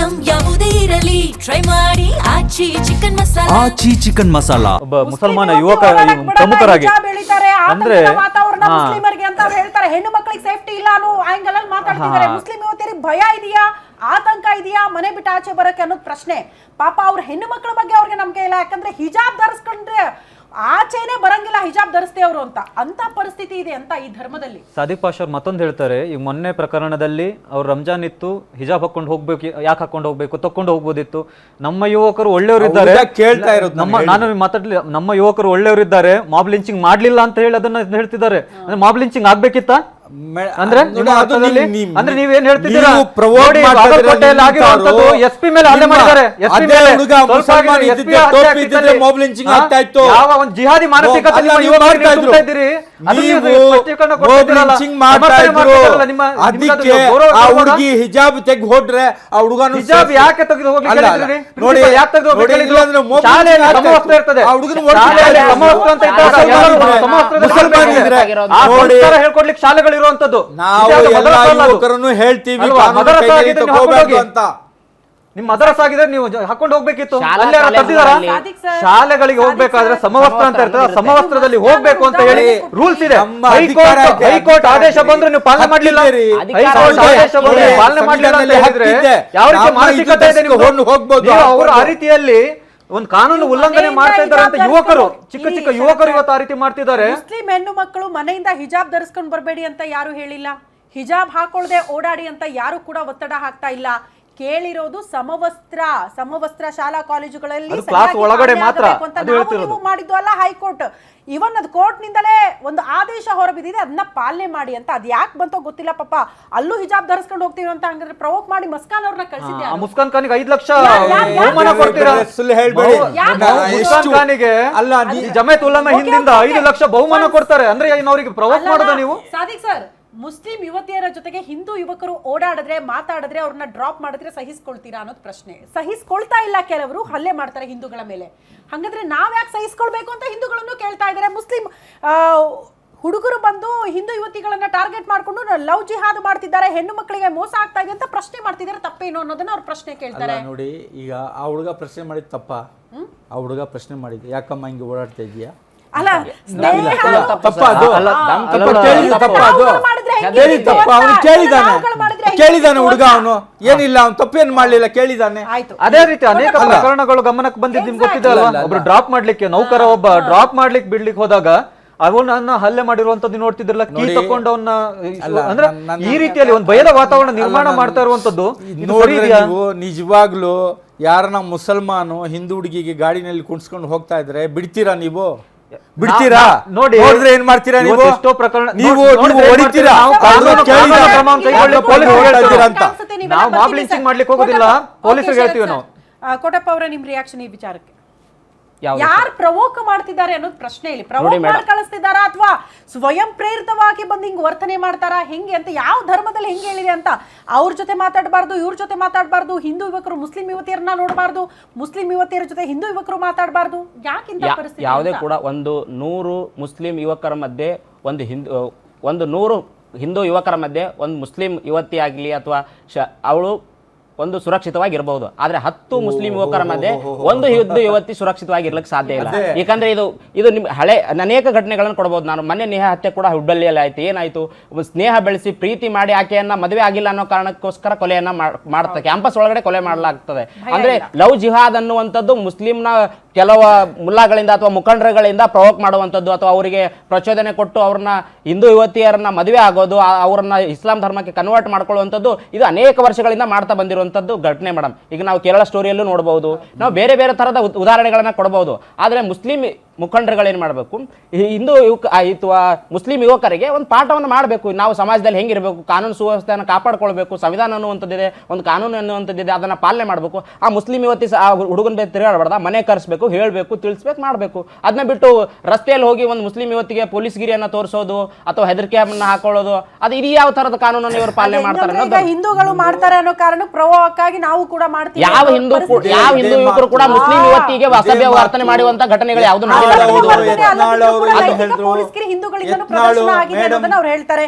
Item ಯಾವುದೇ ಇರಲಿ try ಮಾಡಿ ಆಚಿ ಚಿಕನ್ ಮಸಾಲಾ. ಆಚಿ ಚಿಕನ್ ಮಸಾಲಾ. ಒಬ್ಬ ಮುಸಲ್ಮಾನ ಯುವಕ ಪ್ರಮುಖರಾಗಿ ಅಂದ್ರೆ ಮುಸ್ಲಿಮರಿಗೆ ಅಂತ ಹೇಳ್ತಾರೆ, ಹೆಣ್ಣು ಮಕ್ಕಳಿಗೆ ಸೇಫ್ಟಿ ಇಲ್ಲ ಅನ್ನೋ ಆಂಗಲ್ ಅಲ್ಲಿ ಮಾತಾಡ್ತಿದ್ದಾರೆ. ಮುಸ್ಲಿಂ ಯುವತಿಯರಿಗೆ ಭಯ ಇದೆಯಾ, ಆತಂಕ ಇದೆಯಾ ಮನೆ ಬಿಟ್ಟು ಆಚೆ ಬರಕ್ಕೆ ಅನ್ನೋದು ಪ್ರಶ್ನೆ. ಪಾಪ ಅವ್ರ ಹೆಣ್ಣು ಮಕ್ಕಳ ಬಗ್ಗೆ ಅವ್ರಿಗೆ ನಂಬಿಕೆ ಇಲ್ಲ, ಯಾಕಂದ್ರೆ ಹಿಜಾಬ್ ಧರಿಸ್ಕೊಂಡ್ರೆ ಆಚೆನೆ ಬರಂಗಿಲ್ಲ ಹಿಜಾಬ್ ಧರಿಸ್ತೇ ಅವರು ಅಂತ ಪರಿಸ್ಥಿತಿ ಇದೆ ಅಂತ ಈ ಧರ್ಮದಲ್ಲಿ. ಸಾದಿಕ್ ಪಾಷಾ ಅವ್ರು ಮತ್ತೊಂದು ಹೇಳ್ತಾರೆ, ಈಗ ಮೊನ್ನೆ ಪ್ರಕರಣದಲ್ಲಿ ಅವ್ರು ರಂಜಾನ್ ಇತ್ತು, ಹಿಜಾಬ್ ಹಾಕೊಂಡು ಹೋಗ್ಬೇಕು, ಯಾಕೆ ಹಾಕೊಂಡು ಹೋಗ್ಬೇಕು, ತಕೊಂಡು ಹೋಗ್ಬೋದಿತ್ತು. ನಮ್ಮ ಯುವಕರು ಒಳ್ಳೆಯವರಿದ್ದಾರೆ, ನಾನು ಮಾತಾಡ್ಲಿ, ನಮ್ಮ ಯುವಕರು ಒಳ್ಳೆಯವರಿದ್ದಾರೆ, ಮಾಬ್ ಲಿಂಚಿಂಗ್ ಮಾಡ್ಲಿಲ್ಲ ಅಂತ ಹೇಳಿ ಅದನ್ನ ಹೇಳ್ತಿದ್ದಾರೆ. ಅಂದ್ರೆ ಮಾಬ್ ಲಿಂಚಿಂಗ್ ಆಗ್ಬೇಕಿತ್ತ ಅಂದ್ರೆ ಅಂದ್ರೆ ನೀವೇನ್ ಹೇಳ್ತಿದ್ದೀರಾ? ಎಸ್ಪಿ ಮೇಲೆ ಹಲ್ಲೆ ಮಾಡಿದ್ದಾರೆ, ಯಾವ ಒಂದು ಜಿಹಾದಿ ಮಾನಸಿಕತೆ ಹುಡುಗಿ ಹಿಜಾಬ್ ತೆಗ್ ಹೊಡ್ರೆ ಆ ಹುಡುಗನು ಹಿಜಾಬ್ ಯಾಕೆ ತೆಗೆದು ಹೋಗಿ ನೋಡಿ, ಹೇಳ್ಕೊಡ್ಲಿಕ್ಕೆ ಶಾಲೆಗಳು ಇರುವಂತದ್ದು. ನಾವು ಹೇಳ್ತೀವಿ ಅಂತ. ನಿಮ್ ಮದರಸ ಆಗಿದ್ರೆ ನೀವು ಹಾಕೊಂಡು ಹೋಗ್ಬೇಕಿತ್ತು. ಶಾಲೆಗಳಿಗೆ ಹೋಗ್ಬೇಕಾದ್ರೆ ಸಮವಸ್ತ್ರ ಅಂತ ಇರ್ತದೆ, ಸಮವಸ್ತ್ರದಲ್ಲಿ ಹೋಗ್ಬೇಕು ಅಂತ ಹೇಳಿ ರೂಲ್ಸ್ ಇದೆ. ಹೈಕೋರ್ಟ್ ಆದೇಶ ಬಂದ್ರೆ ನೀವು ಪಾಲನೆ ಮಾಡ್ಲಿಲ್ಲ, ಹೈಕೋರ್ಟ್ ಆದೇಶ ಬಂದ್ರೆ ಪಾಲನೆ ಮಾಡ್ಲಿಲ್ಲ ಅಂತ ಹೇಳಿದ್ರೆ ಯಾವ ರೀತಿ ಮಾನಸಿಕತೆ ಇದೆ ಹೋಗ್ಬೋದು. ಅವರು ಆ ರೀತಿಯಲ್ಲಿ ಒಂದು ಕಾನೂನು ಉಲ್ಲಂಘನೆ ಮಾಡ್ತಾ ಇದ್ದಾರೆ ಅಂತ ಯುವಕರು, ಚಿಕ್ಕ ಚಿಕ್ಕ ಯುವಕರು ಇವತ್ತು ಆ ರೀತಿ ಮಾಡ್ತಿದ್ದಾರೆ. ಮುಸ್ಲಿಂ ಹೆಣ್ಣು ಮಕ್ಕಳು ಮನೆಯಿಂದ ಹಿಜಾಬ್ ಧರಿಸ್ಕೊಂಡು ಬರಬೇಡಿ ಅಂತ ಯಾರು ಹೇಳಿಲ್ಲ, ಹಿಜಾಬ್ ಹಾಕೊಳ್ಳದೆ ಓಡಾಡಿ ಅಂತ ಯಾರು ಕೂಡ ಒತ್ತಡ ಹಾಕ್ತಾ ಇಲ್ಲ. ಕೇಳಿರೋದು ಸಮವಸ್ತ್ರ ಶಾಲಾ ಕಾಲೇಜುಗಳಲ್ಲಿ ಒಳಗಡೆ ಮಾತ್ರ ಮಾಡಿದ್ದು ಅಲ್ಲ ಹೈಕೋರ್ಟ್. ಇವನ್ ಅದು ಕೋರ್ಟ್ ನಿಂದಲೇ ಒಂದು ಆದೇಶ ಹೊರಬಿದ್ದಿದೆ, ಅದನ್ನ ಪಾಲನೆ ಮಾಡಿ ಅಂತ. ಅದ್ ಯಾಕೆ ಬಂತೋ ಗೊತ್ತಿಲ್ಲ. ಪಾಪ ಅಲ್ಲೂ ಹಿಜಾಬ್ ಧರಿಸ್ಕೊಂಡು ಹೋಗ್ತೀವಿ ಅಂತ ಹಂಗಾದ್ರೆ ಪ್ರವೋಕ್ ಮಾಡಿ ಮಸ್ಕಾನ್ ಅವ್ರನ್ನ ಕಳಿಸಿದ್ದೆ. ಮುಸ್ಕಾನ್ ಖಾನಿಗೆ 5 ಲಕ್ಷ ಬಹುಮಾನ ಕೊಡ್ತೀರಾ? ಮುಸ್ಕಾನ್ ಖಾನಿಗೆ ಜಮಾತ್ ಉಲಮಾ ಹಿಂದಿಂದ 5 ಲಕ್ಷ ಬಹುಮಾನ ಕೊಡ್ತಾರೆ. ಅಂದ್ರೆ ಅವರಿಗೆ ಪ್ರವೋಕ್ ಮಾಡೋದ ನೀವು? ಸಾದಿಕ್ ಸರ್, ಮುಸ್ಲಿಂ ಯುವತಿಯರ ಜೊತೆಗೆ ಹಿಂದೂ ಯುವಕರು ಓಡಾಡಿದ್ರೆ ಮಾತಾಡಿದ್ರೆ ಅವ್ರನ್ನ ಡ್ರಾಪ್ ಮಾಡಿದ್ರೆ ಸಹಿಸ್ಕೊಳ್ತೀರಾ ಅನ್ನೋದು ಪ್ರಶ್ನೆ. ಸಹಿಸ್ಕೊಳ್ತಾ ಇಲ್ಲ, ಕೆಲವರು ಹಲ್ಲೆ ಮಾಡ್ತಾರೆ ಹಿಂದೂಗಳ ಮೇಲೆ. ಹಾಗಾದ್ರೆ ನಾವ್ ಯಾಕೆ ಸಹಿಸ್ಕೊಳ್ಬೇಕು ಅಂತ ಹಿಂದೂಗಳನ್ನು ಕೇಳ್ತಾ ಇದ್ದಾರೆ. ಮುಸ್ಲಿಂ ಹುಡುಗರು ಬಂದು ಹಿಂದೂ ಯುವತಿಗಳನ್ನ ಟಾರ್ಗೆಟ್ ಮಾಡ್ಕೊಂಡು ಲವ್ ಜಿಹಾದ್ ಮಾಡ್ತಿದ್ದಾರೆ, ಹೆಣ್ಣು ಮಕ್ಕಳಿಗೆ ಮೋಸ ಆಗ್ತಾ ಇದೆ ಅಂತ ಪ್ರಶ್ನೆ ಮಾಡ್ತಿದ್ದಾರೆ. ತಪ್ಪೇನು ಅನ್ನೋದನ್ನ ಅವ್ರು ಪ್ರಶ್ನೆ ಕೇಳ್ತಾರೆ. ನೋಡಿ, ಈಗ ಆ ಹುಡುಗ ಪ್ರಶ್ನೆ ಮಾಡಿದ್ ತಪ್ಪ? ಆ ಹುಡುಗ ಪ್ರಶ್ನೆ ಮಾಡಿದ್ ಯಾಕಮ್ಮ ಹಿಂಗೆ ಓಡಾಡ್ತಾ ಇದೀಯಾ? ಅಲ್ಲ, ಕೇಳಿದಾನೆ ಹುಡುಗ, ಅವನು ಏನಿಲ್ಲ, ಅವ್ನು ತಪ್ಪೇನ್ ಮಾಡ್ಲಿಲ್ಲ, ಕೇಳಿದಾನೆ. ಅದೇ ರೀತಿ ಅನೇಕ ಪ್ರಕರಣಗಳು ಗಮನಕ್ಕೆ ಬಂದಿದ್ದು ನಿಮ್ಗೆ ಗೊತ್ತಿದೆ ಅಲ್ವಾ? ಒಬ್ರು ಡ್ರಾಪ್ ಮಾಡ್ಲಿಕ್ಕೆ, ನೌಕರ ಒಬ್ಬ ಡ್ರಾಪ್ ಮಾಡ್ಲಿಕ್ಕೆ ಬಿಡ್ಲಿಕ್ಕೆ ಹೋದಾಗ ಅವನನ್ನ ಹಲ್ಲೆ ಮಾಡಿರುವಂತದ್ದು ನೋಡ್ತಿದ್ರಲ್ಲ, ಕೀ ತಕೊಂಡು ಅವನ್ನ. ಅಂದ್ರೆ ಈ ರೀತಿಯಲ್ಲಿ ಒಂದು ಭಯದ ವಾತಾವರಣ ನಿರ್ಮಾಣ ಮಾಡ್ತಾ ಇರುವಂತದ್ದು ನಿಜವಾಗ್ಲು ಯಾರನ್ನ ಮುಸಲ್ಮಾನು ಹಿಂದೂ ಹುಡುಗಿಗೆ ಗಾಡಿನಲ್ಲಿ ಕುಣಿಸ್ಕೊಂಡು ಹೋಗ್ತಾ ಇದ್ರೆ ಬಿಡ್ತೀರಾ ನೀವು? ಬಿಡ್ತೀರಾ? ನೋಡಿ, ನೋಡಿದ್ರೆ ಏನ್ ಮಾಡ್ತೀರಾ ನೀವು? ಎಷ್ಟೋ ಪ್ರಕರಣ ನೀವು ಹೊಡಿತೀರಾ? ನಾವು ಮಾಬ್ ಲಿಂಚಿಂಗ್ ಮಾಡ್ಲಿಕ್ಕೆ ಹೋಗೋದಿಲ್ಲ, ಪೊಲೀಸರಿಗೆ ಹೇಳ್ತೀವಿ ನಾವು. ಕೋಟಪ್ಪ ಅವರ ನಿಮ್ ರಿಯಾಕ್ಷನ್ ಈ ವಿಚಾರಕ್ಕೆ? ಯಾರು ಪ್ರವೋಕ್ ಮಾಡ್ತಿದ್ದಾರೆ ಅನ್ನೋದು ಪ್ರಶ್ನೆ ಇಲ್ಲಿ. ಪ್ರವೋಕ್ ಮಾಡಿ ಕಳಿಸ್ತಿದಾರಾ ಅಥವಾ ಸ್ವಯಂ ಪ್ರೇರಿತವಾಗಿ ಬಂದು ಹಿಂಗ್ ವರ್ತನೆ ಮಾಡ್ತಾರಾ, ಹೆಂಗೆ ಅಂತ? ಯಾವ ಧರ್ಮದಲ್ಲಿ ಹೆಂಗೆ ಹೇಳಿದೆ ಅಂತ? ಅವ್ರ ಜೊತೆ ಮಾತಾಡಬಾರ್ದು, ಇವ್ರ ಜೊತೆ ಮಾತಾಡಬಾರ್ದು, ಹಿಂದೂ ಯುವಕರು ಮುಸ್ಲಿಂ ಯುವತಿಯರನ್ನ ನೋಡಬಾರ್ದು, ಮುಸ್ಲಿಂ ಯುವತಿಯರ ಜೊತೆ ಹಿಂದೂ ಯುವಕರು ಮಾತಾಡಬಾರ್ದು. ಯಾಕಿಂತ ಪರಿಸ್ಥಿತಿ? ಯಾವುದೇ ಕೂಡ ಒಂದು 100 ಮುಸ್ಲಿಂ ಯುವಕರ ಮಧ್ಯೆ ಒಂದು 100 ಹಿಂದೂ ಯುವಕರ ಮಧ್ಯೆ ಒಂದು ಮುಸ್ಲಿಂ ಯುವತಿ ಆಗಲಿ ಅಥವಾ ಅವಳು ಒಂದು ಸುರಕ್ಷಿತವಾಗಿರಬಹುದು. ಆದ್ರೆ 10 ಮುಸ್ಲಿಂ ಯುವಕರ ಮಧ್ಯೆ ಒಂದು ಹಿಂದೂ ಯುವತಿ ಸುರಕ್ಷಿತವಾಗಿರ್ಲಿಕ್ಕೆ ಸಾಧ್ಯ ಇಲ್ಲ. ಯಾಕಂದ್ರೆ ಇದು ನಿಮ್ ಹಳೆ ಅನೇಕ ಘಟನೆಗಳನ್ನು ಕೊಡಬಹುದು. ನಾನು ಮೊನ್ನೆ ನೇಹಾ ಹತ್ಯೆ ಕೂಡ ಹುಬ್ಬಳ್ಳಿಯಲ್ಲಿ ಆಯ್ತು. ಏನಾಯ್ತು? ಸ್ನೇಹ ಬೆಳೆಸಿ ಪ್ರೀತಿ ಮಾಡಿ ಆಕೆಯನ್ನ ಮದುವೆ ಆಗಿಲ್ಲ ಅನ್ನೋ ಕಾರಣಕ್ಕೋಸ್ಕರ ಕೊಲೆಯನ್ನ ಮಾಡ್ತಾರೆ, ಕ್ಯಾಂಪಸ್ ಒಳಗಡೆ ಕೊಲೆ ಮಾಡಲಾಗ್ತದೆ. ಅಂದ್ರೆ ಲವ್ ಜಿಹಾದ್ ಅನ್ನುವಂಥದ್ದು ಮುಸ್ಲಿಂನ ಕೆಲವು ಮುಲ್ಲಾಗಳಿಂದ ಅಥವಾ ಮುಖಂಡರುಗಳಿಂದ ಪ್ರವೋಕ್ ಮಾಡುವಂಥದ್ದು ಅಥವಾ ಅವರಿಗೆ ಪ್ರಚೋದನೆ ಕೊಟ್ಟು ಅವ್ರನ್ನ ಹಿಂದೂ ಯುವತಿಯರನ್ನ ಮದುವೆ ಆಗೋದು, ಅವರನ್ನ ಇಸ್ಲಾಂ ಧರ್ಮಕ್ಕೆ ಕನ್ವರ್ಟ್ ಮಾಡ್ಕೊಳ್ಳುವಂಥದ್ದು ಇದು ಅನೇಕ ವರ್ಷಗಳಿಂದ ಮಾಡ್ತಾ ಬಂದಿರುವಂಥದ್ದು ಘಟನೆ ಮೇಡಮ್. ಈಗ ನಾವು ಕೇರಳ ಸ್ಟೋರಿಯಲ್ಲೂ ನೋಡಬಹುದು, ನಾವು ಬೇರೆ ಬೇರೆ ತರದ ಉದಾಹರಣೆಗಳನ್ನ ಕೊಡಬಹುದು. ಆದರೆ ಮುಸ್ಲಿಂ ಮುಖಂಡರುಗಳೇನು ಮಾಡಬೇಕು, ಹಿಂದೂ ಅಥವಾ ಮುಸ್ಲಿಂ ಯುವಕರಿಗೆ ಒಂದು ಪಾಠವನ್ನು ಮಾಡಬೇಕು. ನಾವು ಸಮಾಜದಲ್ಲಿ ಹೆಂಗಿರಬೇಕು, ಕಾನೂನು ಸುವ್ಯವಸ್ಥೆಯನ್ನು ಕಾಪಾಡ್ಕೊಳ್ಬೇಕು, ಸಂವಿಧಾನ ಅನ್ನುವಂಥದ್ದಿದೆ, ಒಂದು ಕಾನೂನು ಅನ್ನುವಂಥದ್ದಿದೆ, ಅದನ್ನು ಪಾಲನೆ ಮಾಡಬೇಕು. ಆ ಮುಸ್ಲಿಂ ಯುವತಿ ಆ ಹುಡುಗನ ಬೇರೆ ತಿರುಗಾಡಬಾರ್ದ, ಮನೆ ಕರೆಸಬೇಕು, ಹೇಳಬೇಕು, ತಿಳಿಸ್ಬೇಕು, ಮಾಡಬೇಕು. ಅದನ್ನ ಬಿಟ್ಟು ರಸ್ತೆಯಲ್ಲಿ ಹೋಗಿ ಒಂದು ಮುಸ್ಲಿಂ ಯುವತಿಗೆ ಪೊಲೀಸ್ಗಿರಿಯನ್ನು ತೋರಿಸೋದು ಅಥವಾ ಹೆದರಿಕೆಯನ್ನ ಹಾಕೊಳ್ಳೋದು, ಇದು ಯಾವ ತರದ ಕಾನೂನನ್ನು ಇವರು ಪಾಲನೆ ಮಾಡ್ತಾರೆ? ಹಿಂದೂಗಳು ಮಾಡ್ತಾರೆ ಅನ್ನೋ ಕಾರಣ ಪ್ರವೋಕ್ ಆಗಿ ನಾವು ಕೂಡ ಮಾಡ್ತೀವಿ. ಯಾವ ಹಿಂದೂ ಯುವಕರು ಕೂಡ ಮುಸ್ಲಿಂ ಯುವತಿಗೆ ಅಸಭ್ಯ ವರ್ತನೆ ಮಾಡುವಂತ ಘಟನೆಗಳು ಯಾವುದು ಹಿಂದೂಗಳಿಂದ ಪ್ರದರ್ಶನ ಆಗಿದೆ ಅನ್ನೋದನ್ನ ಅವ್ರು ಹೇಳ್ತಾರೆ.